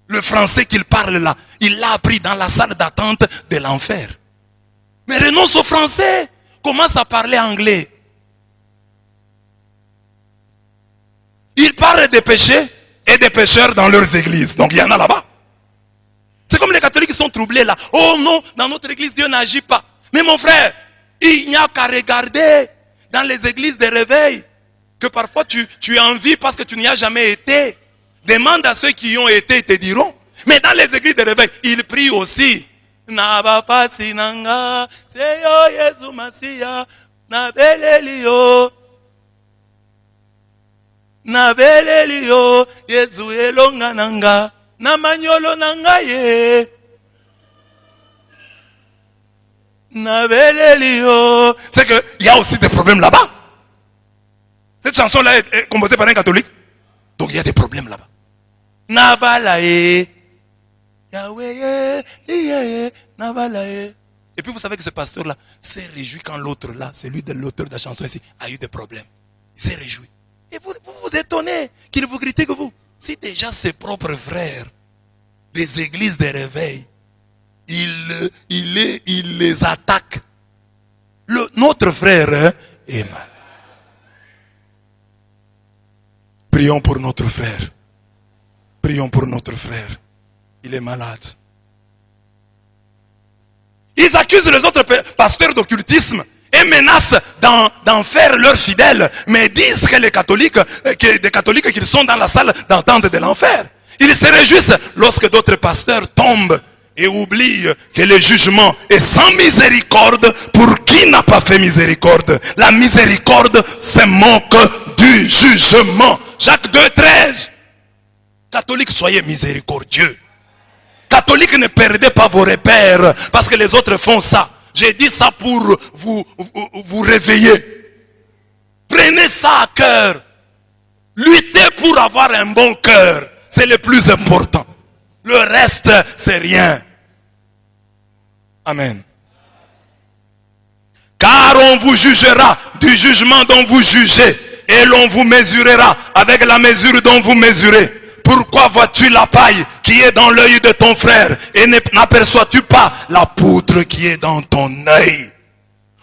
Le français qu'il parle là, il l'a appris dans la salle d'attente de l'enfer. Mais renonce au français, commence à parler anglais. Il parle des péchés et des pécheurs dans leurs églises. Donc il y en a là-bas. C'est comme les catholiques qui sont troublés là. Oh non, dans notre église, Dieu n'agit pas. Mais mon frère, il n'y a qu'à regarder dans les églises de réveil que parfois tu envies parce que tu n'y as jamais été. Demande à ceux qui y ont été, ils te diront. Mais dans les églises de réveil, ils prient aussi. Naba sinanga, seyo Yesu Masiya, nabelelio. Nabelelio, Yesu elonga nanga, namanyolo nanga ye. Nabelelio. C'est qu'il y a aussi des problèmes là-bas. Cette chanson-là est composée par un catholique. Donc il y a des problèmes là-bas. Nabalaye. Yahweh, Nabalaye. Et puis vous savez que ce pasteur-là s'est réjoui quand l'autre là, celui de l'auteur de la chanson ici, a eu des problèmes. Il s'est réjoui. Et vous vous étonnez qu'il vous critique vous. Si déjà ses propres frères des églises de réveil, il les attaque. Notre frère est mal. Prions pour notre frère. Prions pour notre frère. Il est malade. Ils accusent les autres pasteurs d'occultisme et menacent d'en faire leurs fidèles, mais disent que les catholiques qu'ils sont dans la salle d'attente de l'enfer. Ils se réjouissent lorsque d'autres pasteurs tombent et oublient que le jugement est sans miséricorde pour qui n'a pas fait miséricorde. La miséricorde se moque du jugement. Jacques 2,13. Catholiques, soyez miséricordieux. Catholiques, ne perdez pas vos repères parce que les autres font ça. J'ai dit ça pour vous réveiller. Prenez ça à cœur. Luttez pour avoir un bon cœur. C'est le plus important. Le reste, c'est rien. Amen. Car on vous jugera du jugement dont vous jugez et l'on vous mesurera avec la mesure dont vous mesurez. Pourquoi vois-tu la paille qui est dans l'œil de ton frère et n'aperçois-tu pas la poutre qui est dans ton œil?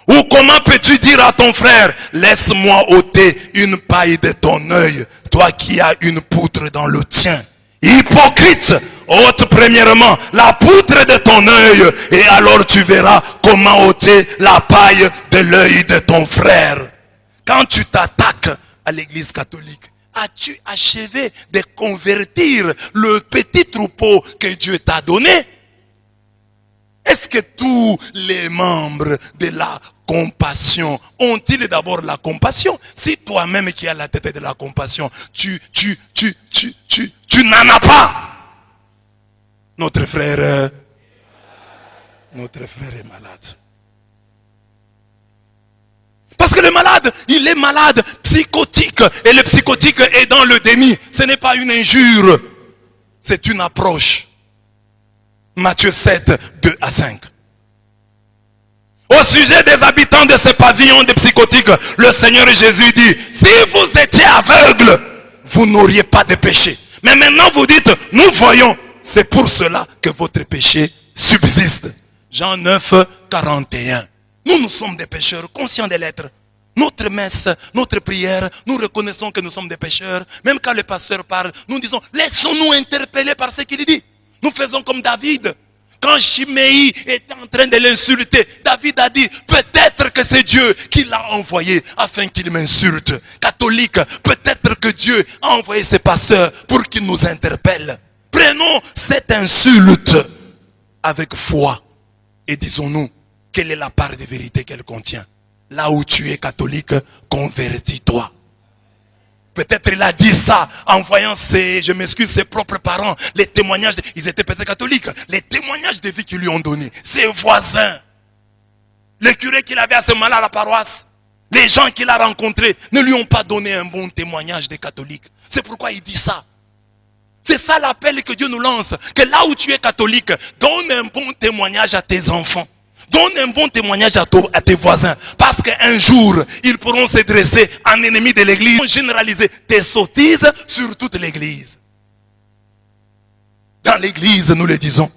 Ou comment peux-tu dire à ton frère, laisse-moi ôter une paille de ton œil, toi qui as une poutre dans le tien? Hypocrite, ôte premièrement la poutre de ton œil et alors tu verras comment ôter la paille de l'œil de ton frère. Quand tu t'attaques à l'église catholique, as-tu achevé de convertir le petit troupeau que Dieu t'a donné? Est-ce que tous les membres de la compassion ont-ils d'abord la compassion? Si toi-même qui as la tête de la compassion, tu n'en as pas. Notre frère est malade. Parce que le malade, il est malade, psychotique. Et le psychotique est dans le déni. Ce n'est pas une injure. C'est une approche. Matthieu 7, 2 à 5. Au sujet des habitants de ce pavillon de psychotiques, le Seigneur Jésus dit, si vous étiez aveugle, vous n'auriez pas de péché. Mais maintenant vous dites, nous voyons. C'est pour cela que votre péché subsiste. Jean 9, 41. Nous sommes des pécheurs, conscients de l'être. Notre messe, notre prière, nous reconnaissons que nous sommes des pécheurs. Même quand le pasteur parle, nous disons, laissons-nous interpeller par ce qu'il dit. Nous faisons comme David. Quand Chiméi était en train de l'insulter, David a dit, peut-être que c'est Dieu qui l'a envoyé afin qu'il m'insulte. Catholique, peut-être que Dieu a envoyé ses pasteurs pour qu'ils nous interpellent. Prenons cette insulte avec foi et disons-nous, quelle est la part de vérité qu'elle contient. Là où tu es catholique, convertis-toi. Peut-être il a dit ça en voyant ses propres parents, les témoignages, ils étaient peut-être catholiques, les témoignages de vie qu'ils lui ont donnés, ses voisins, le curé qu'il avait à ce moment-là à la paroisse, les gens qu'il a rencontrés ne lui ont pas donné un bon témoignage des catholiques. C'est pourquoi il dit ça. C'est ça l'appel que Dieu nous lance, que là où tu es catholique, donne un bon témoignage à tes enfants. Donne un bon témoignage à tes voisins. Parce qu'un jour, ils pourront se dresser en ennemis de l'église. Ils vont généraliser tes sottises sur toute l'église. Dans l'église, nous le disons.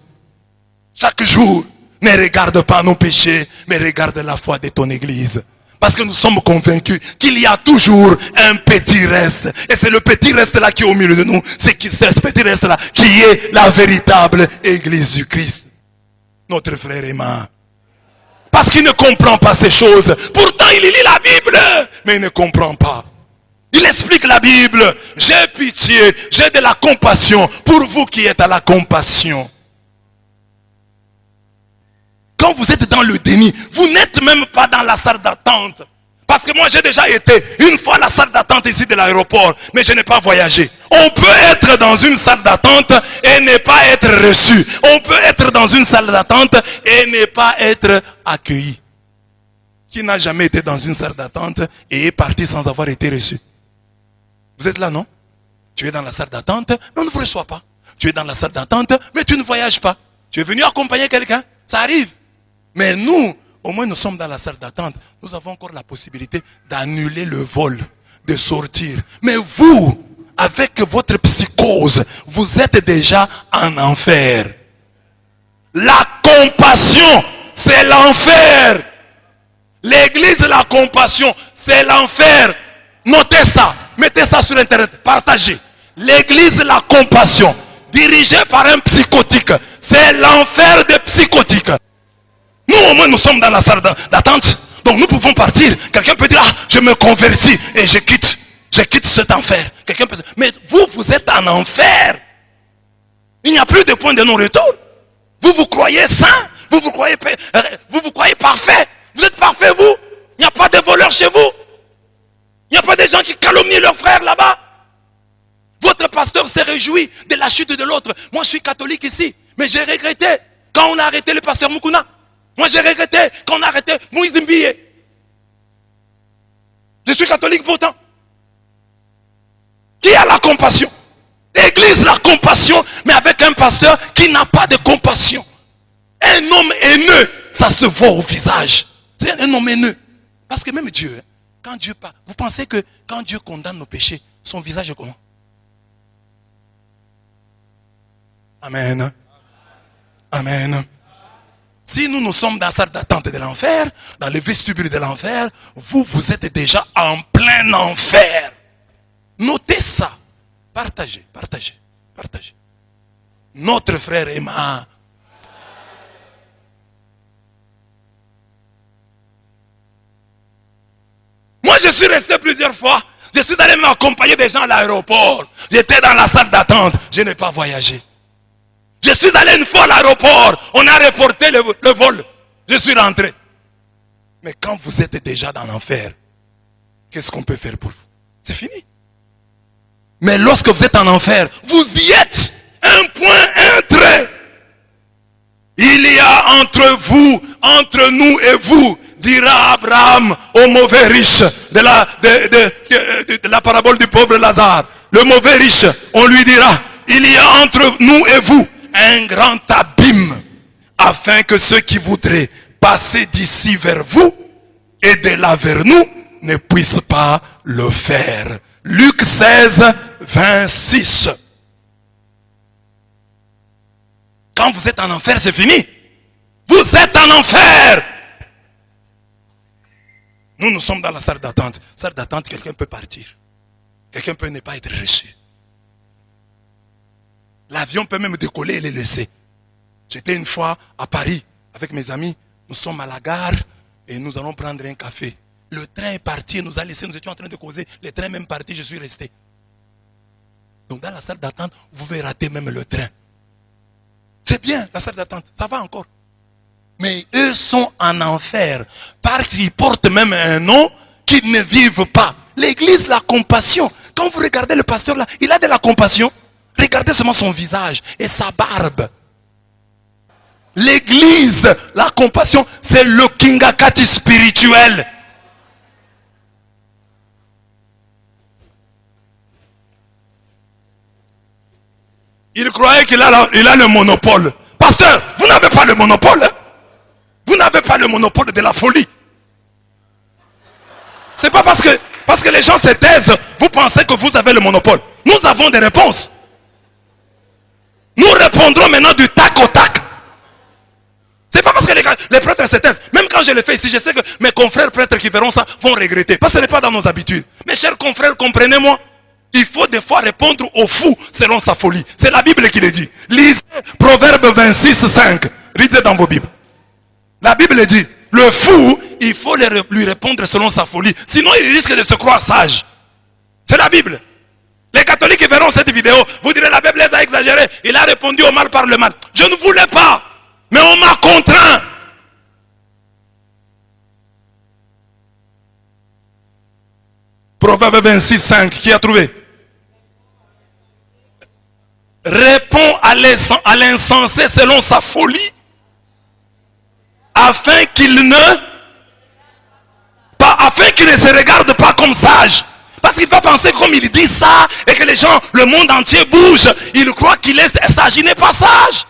Chaque jour, ne regarde pas nos péchés, mais regarde la foi de ton église. Parce que nous sommes convaincus qu'il y a toujours un petit reste. Et c'est le petit reste là qui est au milieu de nous. C'est ce petit reste là qui est la véritable église du Christ. Notre frère Emma. Parce qu'il ne comprend pas ces choses. Pourtant, il lit la Bible, mais il ne comprend pas. Il explique la Bible. J'ai pitié, j'ai de la compassion pour vous qui êtes à la compassion. Quand vous êtes dans le déni, vous n'êtes même pas dans la salle d'attente. Parce que moi, j'ai déjà été une fois à la salle d'attente ici de l'aéroport, mais je n'ai pas voyagé. On peut être dans une salle d'attente et ne pas être reçu. On peut être dans une salle d'attente et ne pas être accueilli. Qui n'a jamais été dans une salle d'attente et est parti sans avoir été reçu? Vous êtes là, non? Tu es dans la salle d'attente, mais on ne vous reçoit pas. Tu es dans la salle d'attente, mais tu ne voyages pas. Tu es venu accompagner quelqu'un, ça arrive. Mais nous, au moins nous sommes dans la salle d'attente. Nous avons encore la possibilité d'annuler le vol, de sortir. Mais vous, avec votre psychose, vous êtes déjà en enfer. La compassion, c'est l'enfer. L'église de la compassion, c'est l'enfer. Notez ça, mettez ça sur internet, partagez. L'église de la compassion, dirigée par un psychotique, c'est l'enfer des psychotiques. Nous au moins nous sommes dans la salle d'attente. Donc nous pouvons partir. Quelqu'un peut dire, ah, je me convertis et je quitte cet enfer. Quelqu'un peut dire, mais vous êtes en enfer. Il n'y a plus de point de non-retour. Vous vous croyez saint. Vous vous croyez parfait. Vous êtes parfait vous. Il n'y a pas de voleurs chez vous. Il n'y a pas de gens qui calomnient leurs frères là-bas. Votre pasteur s'est réjoui de la chute de l'autre. Moi je suis catholique ici. Mais j'ai regretté quand on a arrêté le pasteur Mukuna. Moi j'ai regretté quand on a arrêté Moïse Mbiye. Je suis catholique pourtant. Qui a la compassion? L'église la compassion, mais avec un pasteur qui n'a pas de compassion. Un homme haineux, ça se voit au visage. C'est un homme haineux. Parce que même Dieu, quand Dieu parle, vous pensez que quand Dieu condamne nos péchés, son visage est comment? Amen. Amen. Si nous sommes dans la salle d'attente de l'enfer, dans le vestibule de l'enfer, vous êtes déjà en plein enfer. Notez ça. Partagez. Notre frère Emma. Moi, je suis resté plusieurs fois. Je suis allé m'accompagner des gens à l'aéroport. J'étais dans la salle d'attente. Je n'ai pas voyagé. Je suis allé une fois à l'aéroport, on a reporté le vol. Je suis rentré. Mais quand vous êtes déjà dans l'enfer, qu'est-ce qu'on peut faire pour vous? C'est fini. Mais lorsque vous êtes en enfer, vous y êtes. Un point, un trait. Il y a entre nous et vous, dira Abraham au mauvais riche de la parabole du pauvre Lazare. Le mauvais riche, on lui dira, il y a entre nous et vous un grand abîme, afin que ceux qui voudraient passer d'ici vers vous et de là vers nous ne puissent pas le faire. Luc 16, 26. Quand vous êtes en enfer, c'est fini. Vous êtes en enfer. Nous sommes dans la salle d'attente. Salle d'attente, quelqu'un peut partir. Quelqu'un peut ne pas être reçu. L'avion peut même décoller et les laisser. J'étais une fois à Paris avec mes amis. Nous sommes à la gare et nous allons prendre un café. Le train est parti et nous a laissé. Nous étions en train de causer. Le train est même parti, je suis resté. Donc dans la salle d'attente, vous pouvez rater même le train. C'est bien, la salle d'attente. Ça va encore. Mais eux sont en enfer. Parce qu'ils portent même un nom qu'ils ne vivent pas. L'église, la compassion. Quand vous regardez le pasteur là, il a de la compassion. Regardez seulement son visage et sa barbe. L'église, la compassion, c'est le kingakati spirituel. Il croyait qu'il a le monopole. Pasteur, vous n'avez pas le monopole. Hein? Vous n'avez pas le monopole de la folie. C'est pas parce que les gens se taisent, vous pensez que vous avez le monopole. Nous avons des réponses. Nous répondrons maintenant du tac au tac. C'est pas parce que les prêtres se taisent. Même quand je le fais ici, je sais que mes confrères prêtres qui verront ça vont regretter. Parce que ce n'est pas dans nos habitudes. Mes chers confrères, comprenez-moi. Il faut des fois répondre au fou selon sa folie. C'est la Bible qui le dit. Lisez Proverbe 26, 5. Lisez dans vos Bibles. La Bible dit, le fou, il faut lui répondre selon sa folie. Sinon, il risque de se croire sage. C'est la Bible. Les catholiques qui verront cette vidéo, vous direz, la Bible les a exagérés. Il a répondu au mal par le mal. Je ne voulais pas, mais on m'a contraint. Proverbe 26, 5. Qui a trouvé? Répond à l'insensé selon sa folie, afin qu'il ne se regarde pas comme sage. Parce qu'il va penser comme il dit ça, et que les gens, le monde entier bouge, il croit qu'il est sage, il n'est pas sage.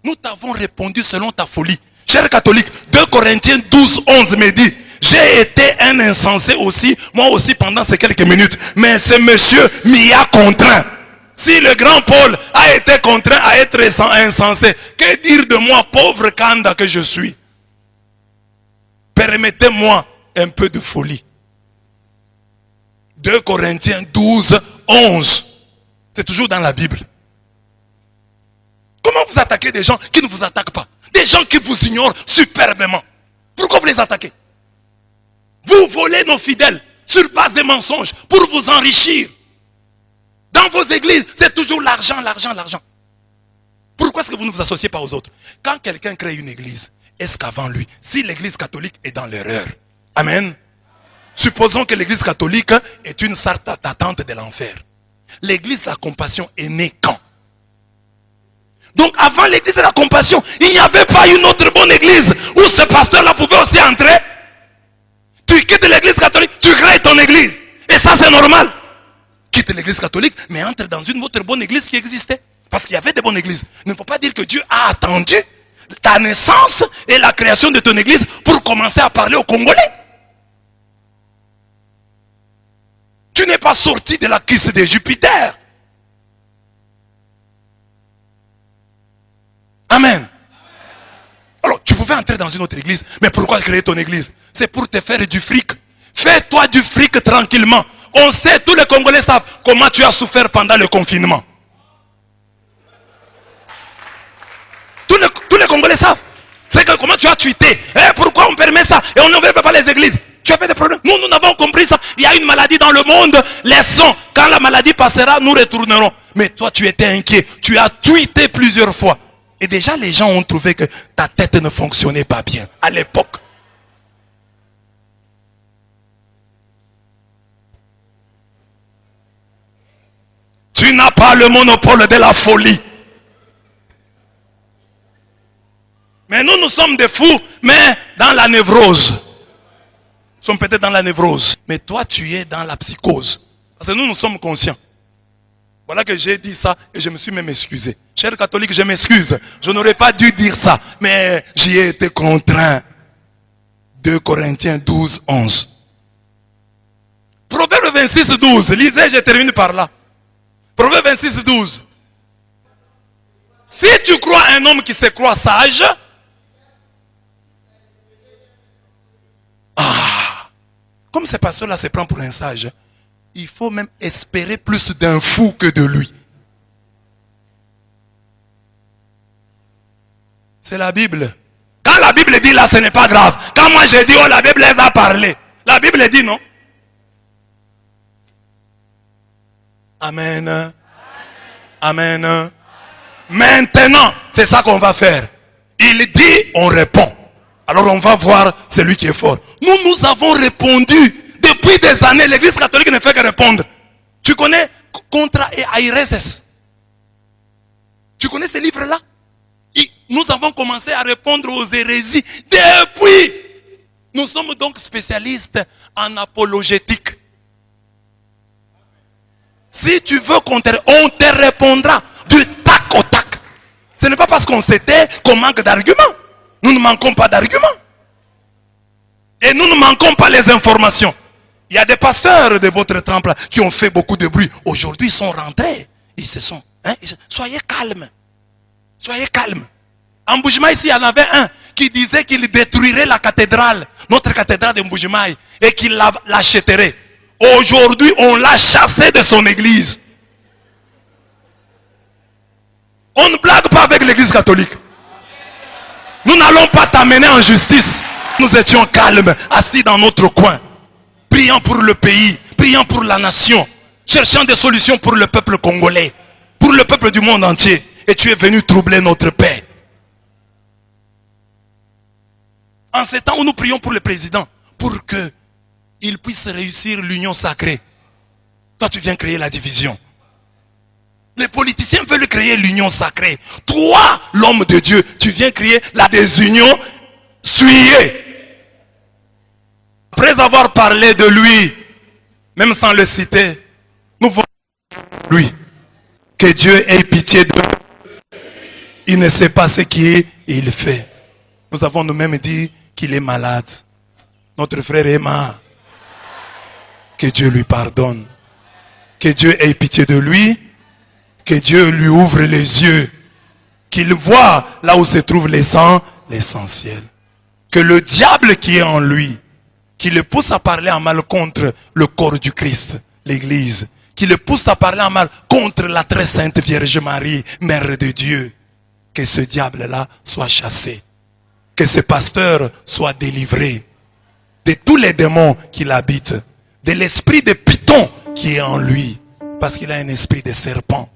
Nous t'avons répondu selon ta folie. Cher catholique, 2 Corinthiens 12, 11 me dit, j'ai été un insensé aussi, moi aussi pendant ces quelques minutes, mais ce monsieur m'y a contraint. Si le grand Paul a été contraint à être insensé, que dire de moi, pauvre Kanda que je suis? Permettez-moi un peu de folie. 2 Corinthiens 12, 11. C'est toujours dans la Bible. Comment vous attaquez des gens qui ne vous attaquent pas? Des gens qui vous ignorent superbement. Pourquoi vous les attaquez? Vous volez nos fidèles sur base des mensonges pour vous enrichir. Dans vos églises, c'est toujours l'argent, l'argent, l'argent. Pourquoi est-ce que vous ne vous associez pas aux autres? Quand quelqu'un crée une église, est-ce qu'avant lui, si l'église catholique est dans l'erreur, amen, supposons que l'église catholique est une sorte d'attente de l'enfer. L'église de la compassion est née quand? Donc avant l'église de la compassion, il n'y avait pas une autre bonne église où ce pasteur-là pouvait aussi entrer. Tu quittes l'église catholique, tu crées ton église. Et ça c'est normal. Quitte l'église catholique, mais entre dans une autre bonne église qui existait. Parce qu'il y avait des bonnes églises. Il ne faut pas dire que Dieu a attendu ta naissance et la création de ton église pour commencer à parler aux Congolais. Tu n'es pas sorti de la cuisse de Jupiter. Amen. Alors, tu pouvais entrer dans une autre église, mais pourquoi créer ton église? C'est pour te faire du fric. Fais-toi du fric tranquillement. On sait, tous les Congolais savent comment tu as souffert pendant le confinement. Tous les Congolais savent. C'est que comment tu as tweeté. Pourquoi on permet ça? Et on ne veut pas les églises. Tu as fait des problèmes. Nous n'avons compris ça. Il y a une maladie dans le monde. Laissons. Quand la maladie passera, nous retournerons. Mais toi, tu étais inquiet. Tu as tweeté plusieurs fois. Et déjà, les gens ont trouvé que ta tête ne fonctionnait pas bien. À l'époque. Tu n'as pas le monopole de la folie. Mais nous sommes des fous, mais dans la névrose. Nous sommes peut-être dans la névrose. Mais toi, tu es dans la psychose. Parce que nous sommes conscients. Voilà que j'ai dit ça et je me suis même excusé. Cher catholique, je m'excuse. Je n'aurais pas dû dire ça. Mais j'y ai été contraint. 2 Corinthiens 12, 11. Proverbe 26, 12. Lisez, je termine par là. Proverbe 26, 12. Si tu crois un homme qui se croit sage, comme ce pasteur-là se prend pour un sage, il faut même espérer plus d'un fou que de lui. C'est la Bible. Quand la Bible dit là, ce n'est pas grave. Quand moi j'ai dit, oh, la Bible les a parlé. La Bible dit non. Amen. Amen. Maintenant, c'est ça qu'on va faire. Il dit, on répond. Alors on va voir celui qui est fort. Nous avons répondu. Depuis des années, l'église catholique ne fait que répondre. Tu connais Contra et Aireses? Tu connais ces livres-là? Nous avons commencé à répondre aux hérésies depuis. Nous sommes donc spécialistes en apologétique. Si tu veux on te répondra du tac au tac. Ce n'est pas parce qu'on s'était qu'on manque d'arguments. Nous ne manquons pas d'arguments. Et nous ne manquons pas les informations. Il y a des pasteurs de votre temple qui ont fait beaucoup de bruit. Aujourd'hui, ils sont rentrés. Ils se sont. Soyez calmes. Soyez calmes. En Mbujimaï, ici, il y en avait un qui disait qu'il détruirait la cathédrale, notre cathédrale de Mbujimaï, et qu'il l'achèterait. Aujourd'hui, on l'a chassé de son église. On ne blague pas avec l'église catholique. Nous n'allons pas t'amener en justice. Nous étions calmes, assis dans notre coin, priant pour le pays, priant pour la nation, cherchant des solutions pour le peuple congolais, pour le peuple du monde entier. Et tu es venu troubler notre paix. En ces temps où nous prions pour le président, pour qu'il puisse réussir l'union sacrée, toi tu viens créer la division. Les politiciens veulent créer l'union sacrée. Toi, l'homme de Dieu, tu viens créer la désunion souillée. Après avoir parlé de lui, même sans le citer, nous voyons lui que Dieu ait pitié de lui. Il ne sait pas ce qu'il fait. Nous avons nous-mêmes dit qu'il est malade. Notre frère est mort. Que Dieu lui pardonne. Que Dieu ait pitié de lui. Que Dieu lui ouvre les yeux. Qu'il voit là où se trouve l'essentiel. Que le diable qui est en lui, qui le pousse à parler en mal contre le corps du Christ, l'église, qui le pousse à parler en mal contre la très sainte Vierge Marie, Mère de Dieu, que ce diable-là soit chassé. Que ce pasteur soit délivré de tous les démons qui l'habitent, de l'esprit de Python qui est en lui, parce qu'il a un esprit de serpent.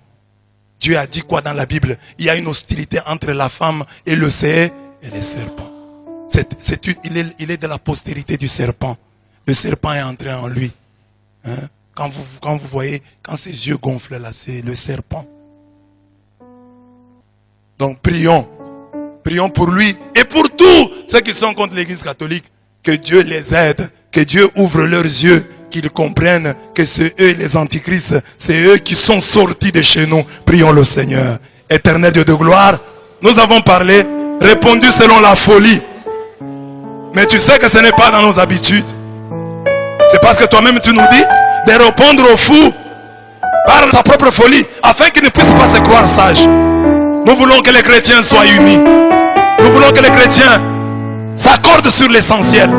Dieu a dit quoi dans la Bible? Il y a une hostilité entre la femme et le serpent. Il est de la postérité du serpent. Le serpent est entré en lui. Hein? Quand vous voyez, quand ses yeux gonflent là, c'est le serpent. Donc prions. Prions pour lui et pour tous ceux qui sont contre l'église catholique. Que Dieu les aide, que Dieu ouvre leurs yeux, qu'ils comprennent que c'est eux les antichrists, c'est eux qui sont sortis de chez nous. Prions le Seigneur. Éternel Dieu de gloire, nous avons parlé, répondu selon la folie. Mais tu sais que ce n'est pas dans nos habitudes. C'est parce que toi-même tu nous dis de répondre aux fous par sa propre folie, afin qu'ils ne puissent pas se croire sages. Nous voulons que les chrétiens soient unis. Nous voulons que les chrétiens s'accordent sur l'essentiel.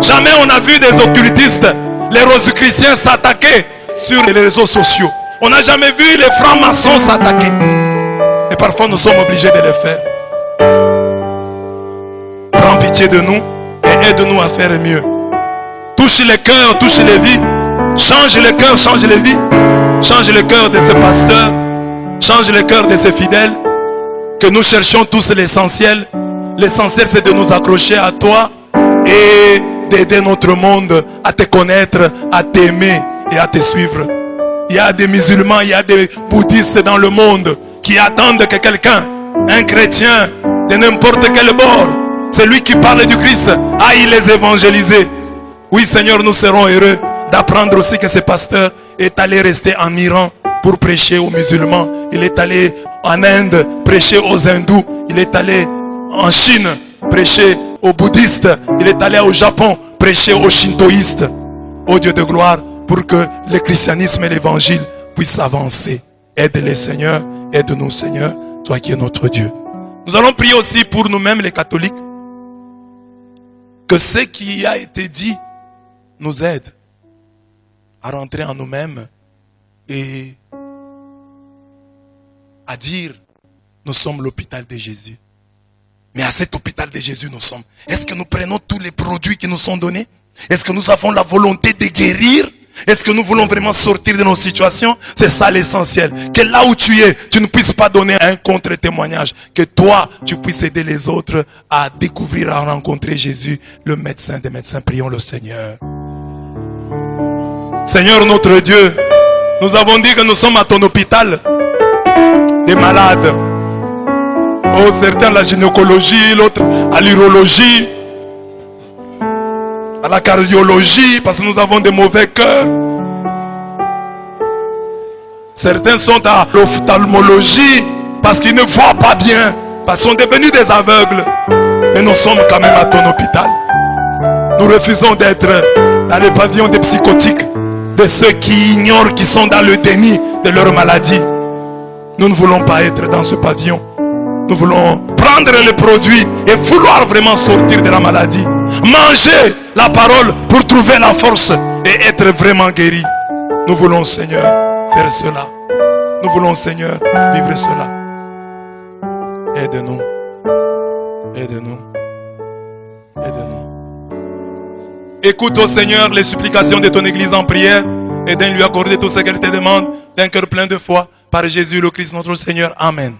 Jamais on a vu des occultistes, les rosicruciens s'attaquer sur les réseaux sociaux. On n'a jamais vu les francs-maçons s'attaquer. Et parfois nous sommes obligés de le faire. Prends pitié de nous et aide-nous à faire mieux. Touche les cœurs, touche les vies. Change les cœurs, change les vies. Change le cœur de ces pasteurs. Change le cœur de ces fidèles. Que nous cherchions tous l'essentiel. L'essentiel c'est de nous accrocher à toi et d'aider notre monde à te connaître, à t'aimer et à te suivre. Il y a des musulmans, il y a des bouddhistes dans le monde qui attendent que quelqu'un, un chrétien de n'importe quel bord, celui qui parle du Christ, aille les évangéliser. Oui Seigneur, nous serons heureux d'apprendre aussi que ce pasteur est allé rester en Iran pour prêcher aux musulmans. Il est allé en Inde prêcher aux hindous. Il est allé en Chine prêcher aux bouddhistes. Il est allé au Japon prêcher aux shintoïstes. Ô Dieu de gloire, pour que le christianisme et l'évangile puissent avancer. Aide-les Seigneur, aide-nous Seigneur, toi qui es notre Dieu. Nous allons prier aussi pour nous-mêmes les catholiques. Que ce qui a été dit nous aide à rentrer en nous-mêmes et à dire nous sommes l'hôpital de Jésus. Mais à cet hôpital de Jésus nous sommes. Est-ce que nous prenons tous les produits qui nous sont donnés? Est-ce que nous avons la volonté de guérir? Est-ce que nous voulons vraiment sortir de nos situations? C'est ça l'essentiel. Que là où tu es, tu ne puisses pas donner un contre-témoignage. Que toi, tu puisses aider les autres à découvrir, à rencontrer Jésus, le médecin des médecins. Prions le Seigneur. Seigneur notre Dieu, nous avons dit que nous sommes à ton hôpital des malades. Oh, certains à la gynécologie, l'autre à l'urologie, à la cardiologie, parce que nous avons des mauvais cœurs. Certains sont à l'ophtalmologie, parce qu'ils ne voient pas bien, parce qu'ils sont devenus des aveugles. Et nous sommes quand même à ton hôpital. Nous refusons d'être dans les pavillons des psychotiques, de ceux qui ignorent, qui sont dans le déni de leur maladie. Nous ne voulons pas être dans ce pavillon. Nous voulons prendre les produits et vouloir vraiment sortir de la maladie. Manger la parole pour trouver la force et être vraiment guéri. Nous voulons, Seigneur, faire cela. Nous voulons, Seigneur, vivre cela. Aide-nous. Aide-nous. Aide-nous. Écoute, ô Seigneur, les supplications de ton Église en prière et de lui accorder tout ce qu'elle te demande d'un cœur plein de foi. Par Jésus le Christ notre Seigneur. Amen.